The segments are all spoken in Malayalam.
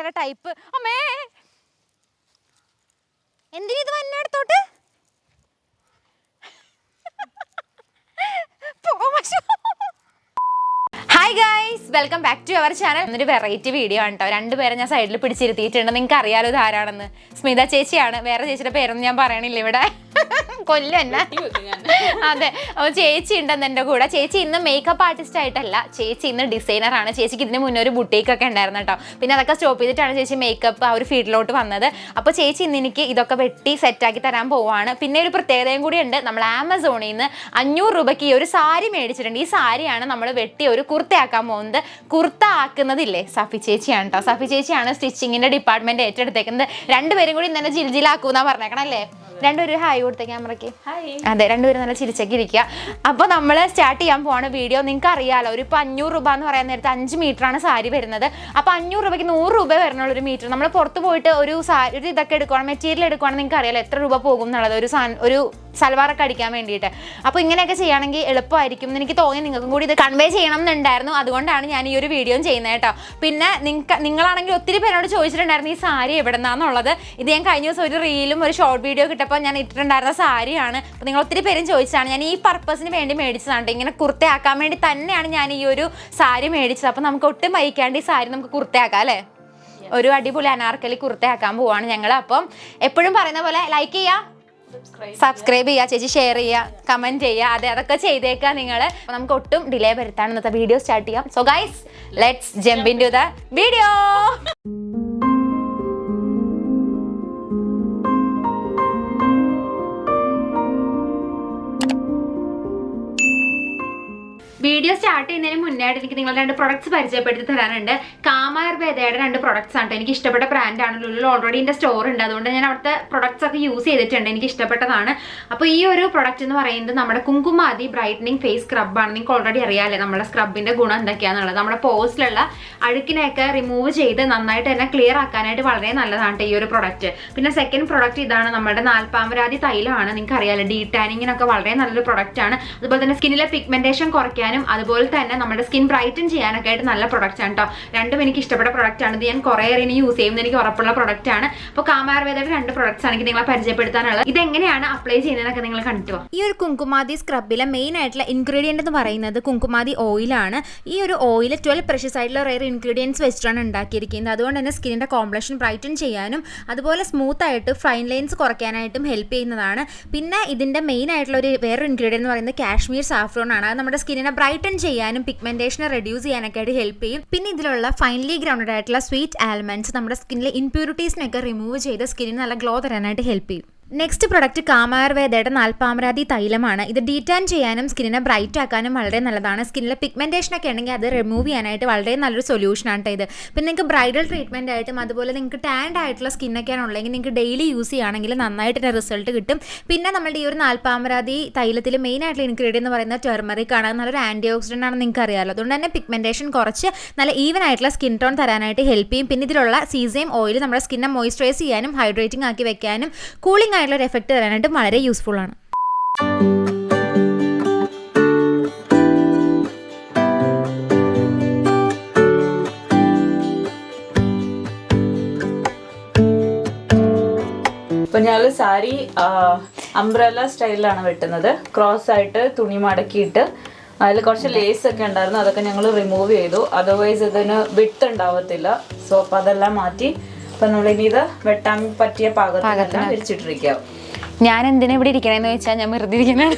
ഭയങ്കര ടൈപ്പ്. അമ്മേ എന്തിനാ ഇത് വന്നെടുത്തോട്ട് hi guys, welcome back to our channel. എന്നൊരു വെറൈറ്റി വീഡിയോ ആണ് കേട്ടോ. രണ്ടുപേരെ ഞാൻ സൈഡിൽ പിടിച്ചിരുത്തിയിട്ടുണ്ട്. നിങ്ങൾക്ക് അറിയാലോ ഇത് ആരാണെന്ന്. സ്മിത ചേച്ചിയാണ്. വേറെ ചേച്ചിയുടെ പേരൊന്നും ഞാൻ പറയണില്ല ഇവിടെ, കൊല്ലം എന്നെ. അതെ, അപ്പോൾ ചേച്ചി ഉണ്ടെന്ന് എൻ്റെ കൂടെ. ചേച്ചി ഇന്ന് മേക്കപ്പ് ആർട്ടിസ്റ്റ് ആയിട്ടല്ല, ചേച്ചി ഇന്ന് ഡിസൈനറാണ്. ചേച്ചിക്ക് ഇതിന് മുന്നേ ഒരു ബുട്ടീക്കൊക്കെ ഉണ്ടായിരുന്നു കേട്ടോ. പിന്നെ അതൊക്കെ സ്റ്റോപ്പ് ചെയ്തിട്ടാണ് ചേച്ചി മേക്കപ്പ് ആ ഒരു ഫീൽഡിലോട്ട് വന്നത്. അപ്പോൾ ചേച്ചി ഇന്ന് എനിക്ക് ഇതൊക്കെ വെട്ടി സെറ്റാക്കി തരാൻ പോവാണ്. പിന്നെ ഒരു പ്രത്യേകതയും കൂടി ഉണ്ട്. നമ്മൾ ആമസോണിൽ നിന്ന് 500 രൂപയ്ക്ക് ഈ ഒരു സാരി മേടിച്ചിട്ടുണ്ട്. ഈ സാരിയാണ് നമ്മൾ വെട്ടി ഒരു കുർത്തയാക്കാൻ പോകുന്നത്. കുർത്ത ആക്കുന്നതില്ലേ സഫി ചേച്ചിയാണ് കേട്ടോ. സഫി ചേച്ചിയാണ് സ്റ്റിച്ചിങ്ങിൻ്റെ ഡിപ്പാർട്ട്മെൻറ്റ് ഏറ്റെടുത്തേക്കുന്നത്. രണ്ടുപേരും കൂടി ഇന്നെ ജിൽജിലാക്കൂന്നാ പറഞ്ഞേക്കണം അല്ലേ? രണ്ടുപേരും ഹായ് കൊടുത്ത ക്യാമറയ്ക്ക്. അതെ, രണ്ടുപേരും നല്ല ചിരിച്ചൊക്കെ ഇരിക്കുക. അപ്പോൾ നമ്മൾ സ്റ്റാർട്ട് ചെയ്യാൻ പോവാണ് വീഡിയോ. നിങ്ങൾക്ക് അറിയാലോ, ഒരു 500 രൂപ എന്ന് പറയാൻ നേരത്തെ 5 മീറ്ററാണ് സാരി വരുന്നത്. അപ്പോൾ 500 രൂപയ്ക്ക് 100 രൂപ വരണുള്ള ഒരു മീറ്റർ. നമ്മൾ പുറത്ത് പോയിട്ട് ഒരു ഇതൊക്കെ എടുക്കുകയാണ്, മെറ്റീരിയൽ എടുക്കുകയാണെങ്കിൽ നിങ്ങൾക്ക് അറിയാലോ എത്ര രൂപ പോകും എന്നുള്ളത്, ഒരു സൽവാറൊക്കെ അടിക്കാൻ വേണ്ടിയിട്ട്. അപ്പോൾ ഇങ്ങനെയൊക്കെ ചെയ്യുകയാണെങ്കിൽ എളുപ്പമായിരിക്കും എന്ന് എനിക്ക് തോന്നി. നിങ്ങൾക്കും കൂടി ഇത് കൺവേ ചെയ്യണം എന്നുണ്ടായിരുന്നു. അതുകൊണ്ടാണ് ഞാൻ ഈ ഒരു വീഡിയോ ചെയ്യുന്നത് കേട്ടോ. പിന്നെ നിങ്ങളാണെങ്കിൽ ഒത്തിരി പേരോട് ചോദിച്ചിട്ടുണ്ടായിരുന്നു ഈ സാരി എവിടെ നിന്നാന്നുള്ളത്. ഇത് ഞാൻ കഴിഞ്ഞ ദിവസം ഒരു റീലും ഒരു ഷോർട്ട് വീഡിയോ കിട്ടപ്പോൾ ഞാൻ ഇട്ടിട്ടുണ്ടായിരുന്ന സാരിയാണ്. അപ്പോൾ നിങ്ങൾ ഒത്തിരി പേരും ചോദിച്ചതാണ്. ഞാൻ ഈ പർപ്പസിന് വേണ്ടി മേടിച്ചതാണ്. ഇങ്ങനെ കുർത്തയാക്കാൻ വേണ്ടി തന്നെയാണ് ഞാൻ ഈ ഒരു സാരി മേടിച്ചത്. അപ്പോൾ നമുക്ക് ഒട്ടും വൈകാണ്ട് ഈ സാരി നമുക്ക് കുർത്തയാക്കാം അല്ലേ? ഒരു അടിപൊളി അനാർക്കലി കുർത്തയാക്കാൻ പോവാണ് ഞങ്ങൾ. അപ്പം എപ്പോഴും പറയുന്ന പോലെ ലൈക്ക് ചെയ്യുക, സബ്സ്ക്രൈബ് ചെയ്യുക, ചേച്ചി ഷെയർ ചെയ്യുക, കമന്റ് ചെയ്യുക. അതൊക്കെ ചെയ്തേക്കുക നിങ്ങൾ. നമുക്ക് ഒട്ടും ഡിലേ വരുത്താണ് ഇന്നത്തെ വീഡിയോ സ്റ്റാർട്ട് ചെയ്യാം. So guys, let's jump into the video. Video start ചെയ്യുന്നതിന് മുന്നായിട്ട് എനിക്ക് നിങ്ങൾ 2 പ്രൊഡക്ട്സ് പരിചയപ്പെടുത്തി തരാനുണ്ട്. ആയുർവേദയുടെ 2 പ്രൊഡക്ട്സ് ആണ്. എനിക്ക് ഇഷ്ടപ്പെട്ട ബ്രാൻഡാണ്. ലുലുവിൽ ഓൾറെഡി എൻ്റെ സ്റ്റോർ ഉണ്ട്. അതുകൊണ്ട് ഞാൻ അവിടുത്തെ പ്രൊഡക്ട്സ് ഒക്കെ യൂസ് ചെയ്തിട്ടുണ്ട്. എനിക്ക് ഇഷ്ടപ്പെട്ടതാണ്. അപ്പോൾ ഈ ഒരു പ്രൊഡക്റ്റ് എന്ന് പറയുന്നത് നമ്മുടെ കുങ്കുമാതി ബ്രൈറ്റനിങ് ഫേസ് സ്ക്രബാണ്. നിങ്ങൾക്ക് ഓൾറെഡി അറിയാമല്ലേ നമ്മുടെ സ്ക്രബിൻ്റെ ഗുണം എന്തൊക്കെയാണെന്നുള്ളത്. നമ്മുടെ പോസ്റ്റിലുള്ള അഴുക്കിനെയൊക്കെ റിമൂവ് ചെയ്ത് നന്നായിട്ട് തന്നെ ക്ലിയർ ആക്കാനായിട്ട് വളരെ നല്ലതാണ് ഈ ഒരു പ്രൊഡക്റ്റ്. പിന്നെ സെക്കൻഡ് പ്രൊഡക്റ്റ് ഇതാണ്, നമ്മുടെ നാൽപ്പാമരാതി തൈലമാണ്. നിങ്ങൾക്ക് അറിയാമല്ലോ, ഡീടാനിങ്ങിനൊക്കെ വളരെ നല്ലൊരു പ്രൊഡക്റ്റ് ആണ്. അതുപോലെ തന്നെ സ്കിന്നിലെ പിഗ്മെന്റേഷൻ കുറയ്ക്കാൻ, അതുപോലെ തന്നെ നമ്മുടെ സ്കിൻ ബ്രൈറ്റൻ ചെയ്യാനൊക്കെ ആയിട്ട് നല്ല പ്രൊഡക്റ്റ് ആണ് കേട്ടോ. രണ്ടും എനിക്ക് ഇഷ്ടപ്പെട്ട പ്രൊഡക്റ്റ് ആണ്. ഇത് ഞാൻ കുറേ ഇനി യൂസ് ചെയ്യുന്നത് എനിക്ക് ഉറപ്പുള്ള പ്രൊഡക്റ്റ് ആണ്. അപ്പോൾ ആയുർവേദയുടെ 2 പ്രൊഡക്ട്സ് ആണ് എനിക്ക് നിങ്ങളെ പരിചയപ്പെടുത്താനുള്ളത്. ഇത് എങ്ങനെയാണ് അപ്ലൈ ചെയ്യുന്നതൊക്കെ നിങ്ങൾ കണ്ടിട്ട് പോകാം. ഈ ഒരു കുങ്കുമാതി സ്ക്രബിലെ മെയിൻ ആയിട്ടുള്ള ഇൻഗ്രീഡിയന്റ് എന്ന് പറയുന്നത് കുങ്കുമാതി ഓയിലാണ്. ഈ ഒരു ഓയിൽ 12 പ്രഷ്യസ് ആയിട്ടുള്ള റെയർ ഇൻഗ്രീഡിയൻസ് വെച്ചിട്ടാണ് ഉണ്ടാക്കിയിരിക്കുന്നത്. അതുകൊണ്ട് തന്നെ സ്കിന്നിന്റെ കോംപ്ലക്ഷൻ ബ്രൈറ്റൻ ചെയ്യാനും അതുപോലെ സ്മൂത്ത് ആയിട്ട് ഫൈൻ ലൈൻസ് കുറയ്ക്കാനായിട്ടും ഹെൽപ്പ് ചെയ്യുന്നതാണ്. പിന്നെ ഇതിന്റെ മെയിൻ ആയിട്ടുള്ള വേറൊരു ഇൻഗ്രീഡിയന്റ് എന്ന് പറയുന്നത് കാശ്മീർ സാഫ്രോൺ ആണ്. അത് നമ്മുടെ സ്കിന്നിനെ ബ്രൈറ്റൻ ചെയ്യാനും പിഗ്മെന്റേഷനെ റെഡ്യൂസ് ചെയ്യാനൊക്കെ ആയിട്ട് ഹെൽപ്പ് ചെയ്യും. പിന്നെ ഇതിലുള്ള ഫൈനലി ഗ്രൗണ്ടഡ് ആയിട്ടുള്ള സ്വീറ്റ് ആൽമണ്ട്സ് നമ്മുടെ സ്കിന്നിലെ ഇംപ്യൂരിറ്റീസിനൊക്കെ റിമൂവ് ചെയ്ത് സ്കിന്നിന് നല്ല ഗ്ലോ തരാനായിട്ട് ഹെൽപ്പ് ചെയ്യും. നെക്സ്റ്റ് പ്രൊഡക്റ്റ് ആയുർവേദയുടെ നാൽപ്പാമരാതി തൈലമാണ്. ഇത് ഡീറ്റാൻ ചെയ്യാനും സ്കിന്നിനെ ബ്രൈറ്റ് ആക്കാനും വളരെ നല്ലതാണ്. സ്കിന്നിലെ പിഗ്മെന്റേഷനൊക്കെ ഉണ്ടെങ്കിൽ അത് റിമൂവ് ചെയ്യാനായിട്ട് വളരെ നല്ലൊരു സൊല്യൂഷനാണ് ഇത്. പിന്നെ നിങ്ങൾക്ക് ബ്രൈഡൽ ട്രീറ്റ്മെന്റ് ആയിട്ടും അതുപോലെ നിങ്ങൾക്ക് ടാൻഡ് ആയിട്ടുള്ള സ്കിന്നൊക്കെയാണ് ഉള്ളതെങ്കിൽ നിങ്ങൾക്ക് ഡെയിലി യൂസ് ചെയ്യുകയാണെങ്കിൽ നന്നായിട്ട് റിസൾട്ട് കിട്ടും. പിന്നെ നമ്മുടെ ഈ ഒരു നാൽപ്പാമരാതി തൈലത്തിൽ മെയിൻ ആയിട്ടുള്ള ഇൻഗ്രീഡിയൻ്റ് എന്ന് പറയുന്നത് ടെർമറിക് ആണ്. നല്ലൊരു ആൻറ്റി ഓക്സിഡൻ്റ് ആണെന്ന് നിങ്ങൾക്ക് അറിയാമല്ലോ. അതുകൊണ്ട് തന്നെ പിഗ്മെന്റേഷൻ കുറച്ച് നല്ല ഈവൻ ആയിട്ടുള്ള സ്കിൻ ടോൺ തരാനായിട്ട് ഹെൽപ്പ് ചെയ്യും. പിന്നെ ഇതിലുള്ള സീസേം ഓയിൽ നമ്മുടെ സ്കിന്നെ മോയ്സ്ചറൈസ് ചെയ്യാനും ഹൈഡ്രേറ്റിംഗ് ആക്കി വെക്കാനും കൂളിംഗ് ആയിട്ടുള്ള ഒരു എഫക്റ്റ് തരാനായിട്ട് വളരെ യൂസ്ഫുൾ ആണ്. ഇപ്പൊ ഞങ്ങൾ സാരി അംബ്രല്ല സ്റ്റൈലിലാണ് വെട്ടുന്നത്. ക്രോസ് ആയിട്ട് തുണി മടക്കിയിട്ട് അതിൽ കുറച്ച് ലേസ് ഒക്കെ ഉണ്ടായിരുന്നു, അതൊക്കെ ഞങ്ങൾ റിമൂവ് ചെയ്തു. അതർവൈസ് ഇതിന് വിട്ട് ഉണ്ടാവത്തില്ല. സോ അപ്പൊ അതെല്ലാം മാറ്റി ഇപ്പൊ നമ്മളിനി ഇത് വെട്ടാൻ പറ്റിയ പാകത്തിന് വിരിച്ചിട്ടിരിക്കുക. ഞാൻ എന്തിനാ ഇവിടെ ഇരിക്കണേന്ന് ചോദിച്ചാൽ ഞാൻ വെറുതെ ഇരിക്കണാണ്.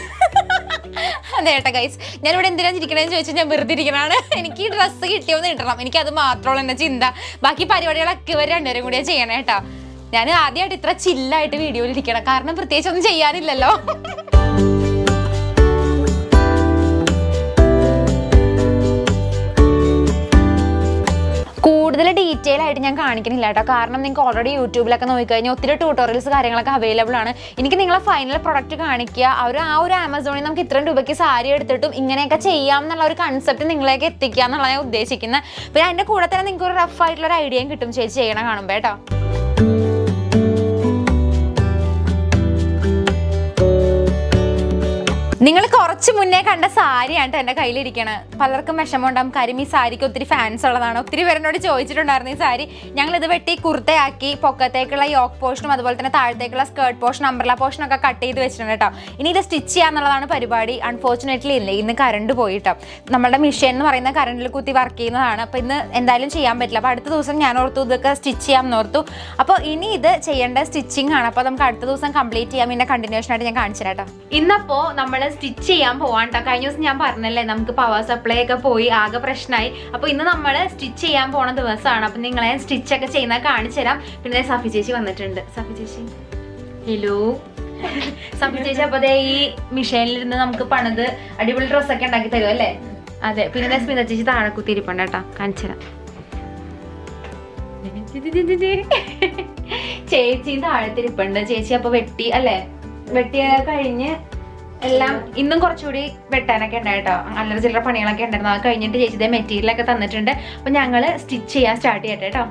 അതെ കേട്ടോ ഗൈസ്, ഞാനിവിടെ എന്തിനാണ് ഇരിക്കണേന്ന് ചോദിച്ചാൽ ഞാൻ വെറുതെ ഇരിക്കണാണ്. എനിക്ക് ഈ ഡ്രസ്സ് കിട്ടിയോന്ന് കിട്ടണം, എനിക്കത് മാത്രമുള്ള എൻ്റെ ചിന്ത. ബാക്കി പരിപാടികളൊക്കെ ഇവർ രണ്ടുപേരും കൂടിയാണ് ചെയ്യണേ കേട്ടോ. ഞാൻ ആദ്യമായിട്ട് ഇത്ര ചില്ലായിട്ട് വീഡിയോയിൽ ഇരിക്കണം, കാരണം പ്രത്യേകിച്ച് ഒന്നും ചെയ്യാനില്ലല്ലോ. കൂടുതൽ ഡീറ്റെയിൽ ആയിട്ട് ഞാൻ കാണിക്കണില്ല കേട്ടോ, കാരണം നിങ്ങൾക്ക് ഓൾറെഡി യൂട്യൂബിലൊക്കെ നോക്കിക്കഴിഞ്ഞാൽ ഒത്തിരി ട്യൂട്ടോറിയൽസ് കാര്യങ്ങളൊക്കെ അവൈലബിൾ ആണ്. എനിക്ക് നിങ്ങളെ ഫൈനൽ പ്രൊഡക്റ്റ് കാണിക്കുക. ആ ഒരു ആമസോണിൽ നമുക്ക് ഇത്രയും രൂപയ്ക്ക് സാരി എടുത്തിട്ടും ഇങ്ങനെയൊക്കെ ചെയ്യാം എന്നുള്ള ഒരു കൺസെപ്റ്റ് നിങ്ങളേക്ക് എത്തിക്കുക എന്നുള്ളതാണ് ഞാൻ ഉദ്ദേശിക്കുന്നത്. പിന്നെ അതിൻ്റെ കൂടെ തന്നെ നിങ്ങൾക്ക് ഒരു റഫ് ആയിട്ടുള്ള ഒരു ഐഡിയയും കിട്ടും ചേച്ചി ചെയ്യണം കാണുമ്പോൾ കേട്ടോ. നിങ്ങൾ കുറച്ച് മുന്നേ കണ്ട സാരിയാണ് എൻ്റെ കയ്യിലിരിക്കണത്. പലർക്കും വിഷമം ഉണ്ടാകും, കാര്യം ഈ സാരിക്ക് ഒത്തിരി ഫാൻസ് ഉള്ളതാണ്. ഒത്തിരി പേരെന്നോട് ചോദിച്ചിട്ടുണ്ടായിരുന്നു ഈ സാരി. ഞങ്ങളിത് വെട്ടി കുർത്തയാക്കി പൊക്കത്തേക്കുള്ള യോക്ക് പോർഷനും അതുപോലെ തന്നെ താഴത്തേക്കുള്ള സ്കേർട്ട് പോർഷൻ, അംബ്രല പോർഷനൊക്കെ കട്ട് ചെയ്ത് വെച്ചിട്ടുണ്ട് കേട്ടോ. ഇനി ഇത് സ്റ്റിച്ച് ചെയ്യാന്നുള്ളതാണ് പരിപാടി. അൺഫോർച്ചുനേറ്റ്ലി ഇല്ല, ഇന്ന് കറണ്ട് പോയിട്ടോ. നമ്മുടെ മെഷീൻ എന്ന് പറയുന്ന കറണ്ടിൽ കുത്തി വർക്ക് ചെയ്യുന്നതാണ്. അപ്പോൾ ഇന്ന് എന്തായാലും ചെയ്യാൻ പറ്റില്ല. അപ്പോൾ അടുത്ത ദിവസം ഞാൻ ഓർത്തു ഇതൊക്കെ സ്റ്റിച്ച് ചെയ്യാമെന്ന് ഓർത്തു. അപ്പോൾ ഇനി ഇത് ചെയ്യേണ്ട സ്റ്റിച്ചിങ് ആണ്. അപ്പോൾ നമുക്ക് അടുത്ത ദിവസം കംപ്ലീറ്റ് ചെയ്യാം. പിന്നെ കണ്ടിന്യൂഷൻ ആയിട്ട് ഞാൻ കാണിച്ചു തരാം കേട്ടോ. ഇന്നപ്പോൾ നമ്മൾ സ്റ്റിച്ച് ചെയ്യാൻ പോവാട്ടോ. കഴിഞ്ഞ ദിവസം ഞാൻ പറഞ്ഞല്ലേ നമുക്ക് പവർ സപ്ലൈ ഒക്കെ പോയി ആകെ പ്രശ്നമായി. അപ്പോൾ ഇന്ന് നമ്മൾ സ്റ്റിച്ച് ചെയ്യാൻ പോണ ദിവസമാണ്. അപ്പം നിങ്ങളെ സ്റ്റിച്ചൊക്കെ ചെയ്യുന്നത് കാണിച്ചു തരാം. പിന്നെ സഫി ചേച്ചി വന്നിട്ടുണ്ട്. സഫി ചേച്ചി ഹലോ. സഫി ചേച്ചി അപ്പോൾ അതേ ഈ മിഷീനിലിരുന്ന് നമുക്ക് പണിത് അടിപൊളി ഡ്രസ്സൊക്കെ ഉണ്ടാക്കി തരും അല്ലേ? അതെ. പിന്നെ സ്മിത ചേച്ചി താഴെ കുത്തിയിരിപ്പുണ്ട് കേട്ടോ, കാണിച്ചു തരാം. ചേച്ചി താഴത്തിരിപ്പുണ്ട്. ചേച്ചി അപ്പോൾ വെട്ടി അല്ലേ, വെട്ടിയ കഴിഞ്ഞ് എല്ലാം ഇന്നും കുറച്ചുകൂടി വെട്ടാനൊക്കെ ഉണ്ടായിട്ടോ. അല്ലറ ചില്ലറ പണികളൊക്കെ ഉണ്ടായിരുന്നു. അത് കഴിഞ്ഞിട്ട് ചേച്ചിയുടെ മെറ്റീരിയലൊക്കെ തന്നിട്ടുണ്ട്. അപ്പം ഞങ്ങൾ സ്റ്റിച്ച് ചെയ്യാൻ സ്റ്റാർട്ട് ചെയ്യട്ടെ കേട്ടോ.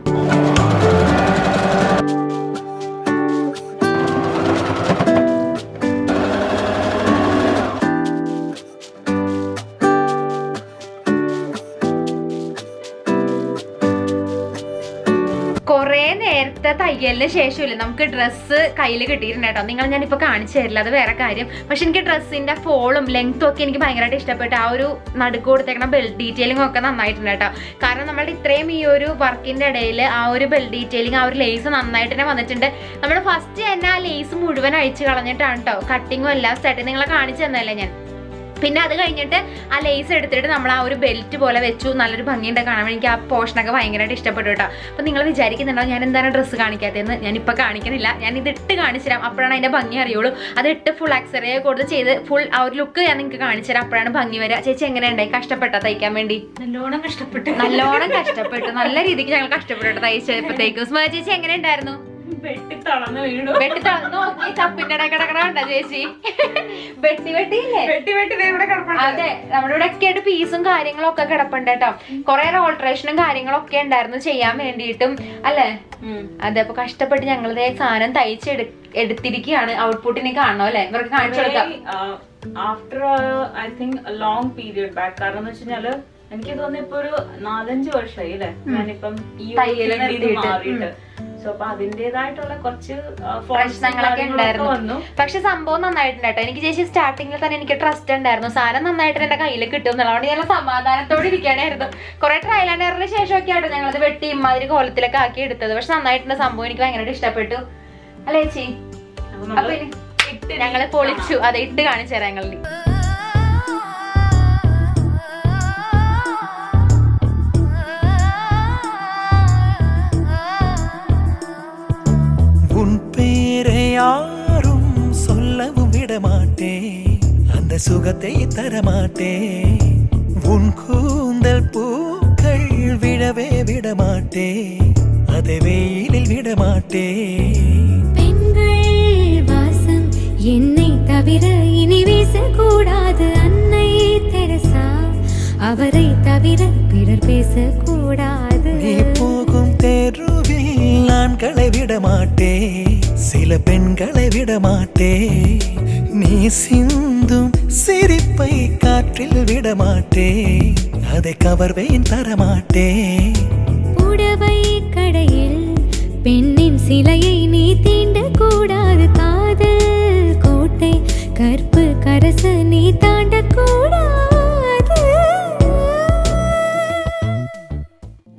കുറേ നേരത്തെ തയ്യലിന് ശേഷമില്ല നമുക്ക് ഡ്രസ്സ് കയ്യിൽ കിട്ടിയിട്ടുണ്ട് കേട്ടോ. നിങ്ങൾ ഞാനിപ്പോൾ കാണിച്ചു തരില്ല, അത് വേറെ കാര്യം. പക്ഷെ എനിക്ക് ഡ്രസ്സിൻ്റെ ഫോളും ലെങ്ത്തും ഒക്കെ എനിക്ക് ഭയങ്കരമായിട്ട് ഇഷ്ടപ്പെട്ടു. ആ ഒരു നടുക്ക് കൊടുത്തേക്കണ ബെൽറ്റ് ഡീറ്റെയിലിംഗ് ഒക്കെ നന്നായിട്ടുണ്ട് കേട്ടോ. കാരണം നമ്മളുടെ ഇത്രയും ഈ ഒരു വർക്കിൻ്റെ ഇടയിൽ ആ ഒരു ബെൽറ്റ് ഡീറ്റെയിലിംഗ്, ആ ഒരു ലേസ് നന്നായിട്ട് തന്നെ വന്നിട്ടുണ്ട്. നമ്മൾ ഫസ്റ്റ് തന്നെ ആ ലേസ് മുഴുവൻ അഴിച്ച് കളഞ്ഞിട്ടാണ് കേട്ടോ കട്ടിങ്ങും എല്ലാം സ്റ്റാർട്ട്. നിങ്ങളെ കാണിച്ചു തന്നല്ലേ ഞാൻ. പിന്നെ അത് കഴിഞ്ഞിട്ട് ആ ലേസ് എടുത്തിട്ട് നമ്മൾ ആ ഒരു ബെൽറ്റ് പോലെ വെച്ചു. നല്ലൊരു ഭംഗിയുണ്ട് കാണാൻ. എനിക്ക് ആ പോർഷനൊക്കെ ഭയങ്കരമായിട്ട് ഇഷ്ടപ്പെട്ടു കേട്ടോ. അപ്പോൾ നിങ്ങൾ വിചാരിക്കുന്നുണ്ടോ ഞാൻ എന്താണ് ഡ്രസ്സ് കാണിക്കാത്തതെന്ന്? ഞാനിപ്പോൾ കാണിക്കണില്ല, ഞാൻ ഇത് ഇട്ട് കാണിച്ചു തരാം. അപ്പോഴാണ് അതിൻ്റെ ഭംഗി അറിയുള്ളൂ. അത് ഇട്ട് ഫുൾ അക്സറേ കൊടുത്ത് ചെയ്ത് ഫുൾ ആ ഒരു ലുക്ക് ഞാൻ നിങ്ങൾക്ക് കാണിച്ചു തരാം. അപ്പോഴാണ് ഭംഗി വരിക. ചേച്ചി എങ്ങനെയുണ്ടായി? കഷ്ടപ്പെട്ടോ തയ്ക്കാൻ വേണ്ടി? നല്ലോണം കഷ്ടപ്പെട്ടു. നല്ല രീതിക്ക് ഞങ്ങൾ കഷ്ടപ്പെട്ടു തയ്ച്ചപ്പോഴത്തേക്കും. സ്മ ചേച്ചി എങ്ങനെ ഉണ്ടായിരുന്നു? വെട്ടി തളർന്ന് വീണു. വെട്ടി തളർന്നു നോക്കി ചപ്പിന്റെ കിടക്കണ ചേച്ചി. വെട്ടിയില്ലേ? അതെ, നമ്മുടെ ഇവിടെ ഒക്കെ ആയിട്ട് പീസും കാര്യങ്ങളും ഒക്കെ കിടപ്പുണ്ട് കേട്ടോ. കുറെ ഓൾട്രേഷനും കാര്യങ്ങളൊക്കെ ഉണ്ടായിരുന്നു ചെയ്യാൻ വേണ്ടിയിട്ടും അല്ലേ? അതെ. അപ്പൊ കഷ്ടപ്പെട്ട് ഞങ്ങളുടെ സാധനം എടുത്തിരിക്കുകയാണ്. ഔട്ട്പുട്ടിനെ കാണണോ അല്ലെ? ഇവർക്ക് കാണിച്ചു കൊടുക്കാം. After I think long period back. കാരണം എന്ന് വെച്ചാല് എനിക്ക് തോന്നുന്നു ഇപ്പൊ ഒരു 4-5 വർഷമായി അല്ലെ ഞാനിപ്പം ഈ മാറിയിട്ട്. സോ അപ്പൊ അതിന്റേതായിട്ടുള്ള കുറച്ച് പ്രശ്നങ്ങളൊക്കെ ഉണ്ടായിരുന്നു. പക്ഷെ സംഭവം നന്നായിട്ടുണ്ട് കേട്ടോ. എനിക്ക് ചേച്ചി സ്റ്റാർട്ടിങ്ങിൽ തന്നെ എനിക്ക് ട്രസ്റ്റ് ഉണ്ടായിരുന്നു സാധനം നന്നായിട്ട് എന്റെ കയ്യിൽ കിട്ടും എന്നുള്ളത്. അതുകൊണ്ട് ഞാൻ സമാധാനത്തോടെ ഇരിക്കണായിരുന്നു. കുറെ ട്രയൽ ആൻഡ് എററിന് ശേഷമൊക്കെ ആയിട്ട് ഞങ്ങളത് വെട്ടി ഇമാതിരി കോലത്തിലൊക്കെ ആക്കി എടുത്തത്. പക്ഷെ നന്നായിട്ടുണ്ട് സംഭവം. എനിക്ക് ഭയങ്കരമായിട്ട് ഇഷ്ടപ്പെട്ടു അല്ലേ ചേച്ചി? അപ്പൊ ഞങ്ങള് പൊളിച്ചു. അതെ, ഇട്ട് കാണിച്ചു തരാം ഞങ്ങൾ. யாரும் சொல்லவும் விடமாட்டே, அந்த சுகத்தை தரமாட்டே. உன் கூந்தல் பூக்கள் விடவே விடமாட்டே, அதை வெயிலில் விடமாட்டே. பெண்கள் வாசம் என்னை தவிர இனி வீசக்கூடாது. அன்னை தெரசா அவரை தவிர பிறர் பேசக்கூடாது. நீ போகும் தெருவில் ஆண்களை விடமாட்டே, சில பெண்களை விடமாட்டே. நீ சிந்தும் சிரிப்பை காற்றில் விடமாட்டே, அதை கவர்வேன் தரமாட்டே. புடவை கடையில் பெண்ணின் சிலையை நீ தீண்டக் கூடாது. காதல் கோட்டை கற்பு கரச நீ தாண்டக் கூடாது.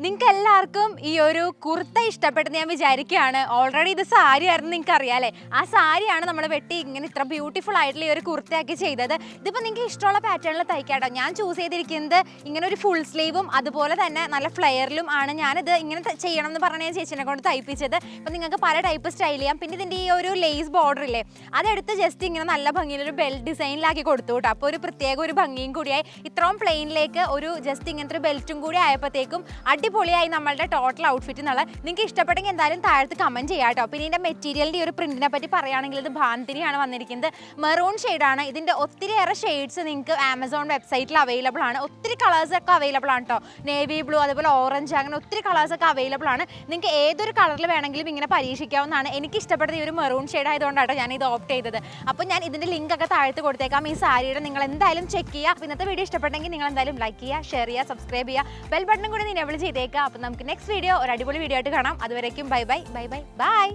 നിങ്ങൾക്ക് എല്ലാവർക്കും ഈ ഒരു കുർത്ത ഇഷ്ടപ്പെട്ടെന്ന് ഞാൻ വിചാരിക്കുകയാണ്. ഓൾറെഡി ഇത് സാരി ആയിരുന്നു, നിങ്ങൾക്ക് അറിയാലേ. ആ സാരിയാണ് നമ്മൾ വെട്ടി ഇങ്ങനെ ഇത്ര ബ്യൂട്ടിഫുൾ ആയിട്ടുള്ള ഈ ഒരു കുർത്തയാക്കി ചെയ്തത്. ഇതിപ്പോൾ നിങ്ങൾക്ക് ഇഷ്ടമുള്ള പാറ്റേണിൽ തയ്ക്കാട്ടോ. ഞാൻ ചൂസ് ചെയ്തിരിക്കുന്നത് ഇങ്ങനെ ഒരു ഫുൾ സ്ലീവും അതുപോലെ തന്നെ നല്ല ഫ്ലെയറിലും ആണ്. ഞാനിത് ഇങ്ങനെ ചെയ്യണം എന്ന് പറഞ്ഞ ഞാൻ ചേച്ചിനെ കൊണ്ട് തയ്പ്പിച്ചത്. അപ്പോൾ നിങ്ങൾക്ക് പല ടൈപ്പ് സ്റ്റൈൽ ചെയ്യാം. പിന്നെ ഇതിൻ്റെ ഈ ഒരു ലേസ് ബോർഡർ ഇല്ലേ, അതെടുത്ത് ജസ്റ്റ് ഇങ്ങനെ നല്ല ഭംഗിയിലൊരു ബെൽറ്റ് ഡിസൈനിലാക്കി കൊടുത്തു കേട്ടോ. അപ്പോൾ ഒരു പ്രത്യേക ഒരു ഭംഗിയും കൂടിയായി. ഇത്രയും പ്ലെയിനിലേക്ക് ഒരു ജസ്റ്റ് ഇങ്ങനത്തെ ഒരു ബെൽറ്റും കൂടി ആയപ്പോഴത്തേക്കും അടിപൊളിയായി എങ്ങനെയായി നമ്മളുടെ ടോട്ടൽ ഔട്ട്ഫിറ്റ് എന്നുള്ളത് നിങ്ങൾക്ക് ഇഷ്ടപ്പെട്ടെങ്കിൽ എന്തായാലും താഴത്ത് കമൻറ്റ് ചെയ്യാം കേട്ടോ. പിന്നെ ഇതിൻ്റെ മെറ്റീരിയലിൻ്റെ ഒരു പ്രിൻറ്റിനെ പറ്റി പറയുകയാണെങ്കിൽ ഇത് ഭാന്തിനിയാണ് വന്നിരിക്കുന്നത്. മെറൂൺ ഷെയ്ഡാണ്. ഇതിൻ്റെ ഒത്തിരിയേറെ ഷെയ്ഡ്സ് നിങ്ങൾക്ക് ആമസോൺ വെബ്സൈറ്റിൽ അവൈലബിൾ ആണ്. ഒത്തിരി കളേഴ്സൊക്കെ അവൈലബിൾ ആണ് കേട്ടോ. നേവി ബ്ലൂ, അതുപോലെ ഓറഞ്ച്, അങ്ങനെ ഒത്തിരി കളേഴ്സൊക്കെ അവൈലബിൾ ആണ്. നിങ്ങൾക്ക് ഏതൊരു കളറിൽ വേണമെങ്കിലും ഇങ്ങനെ പരീക്ഷിക്കാവുന്നതാണ്. എനിക്ക് ഇഷ്ടപ്പെട്ടത് ഈ ഒരു മെറൂൺ ഷെയ്ഡ് ആയതുകൊണ്ടാണ് ഞാൻ ഇത് ഓപ്റ്റ് ചെയ്തത്. അപ്പോൾ ഞാൻ ഇതിൻ്റെ ലിങ്ക് ഒക്കെ താഴത്ത് കൊടുത്തേക്കാം. ഈ സാരിയുടെ നിങ്ങൾ എന്തായാലും ചെക്ക് ചെയ്യുക. ഇന്നത്തെ വീഡിയോ ഇഷ്ടപ്പെട്ടെങ്കിൽ നിങ്ങൾ എന്തായാലും ലൈക്ക് ചെയ്യുക, ഷെയർ ചെയ്യുക, സബ്സ്ക്രൈബ് ചെയ്യുക, ബെൽ ബട്ടണും കൂടി എനേബിൾ ചെയ്തേക്കുക. അപ്പോൾ നമുക്ക് നെക്സ്റ്റ് വീഡിയോ ഒരു അടിപൊളി വീഡിയോ ആയിട്ട് കാണാം. അതുവരേക്കും bye bye bye bye bye.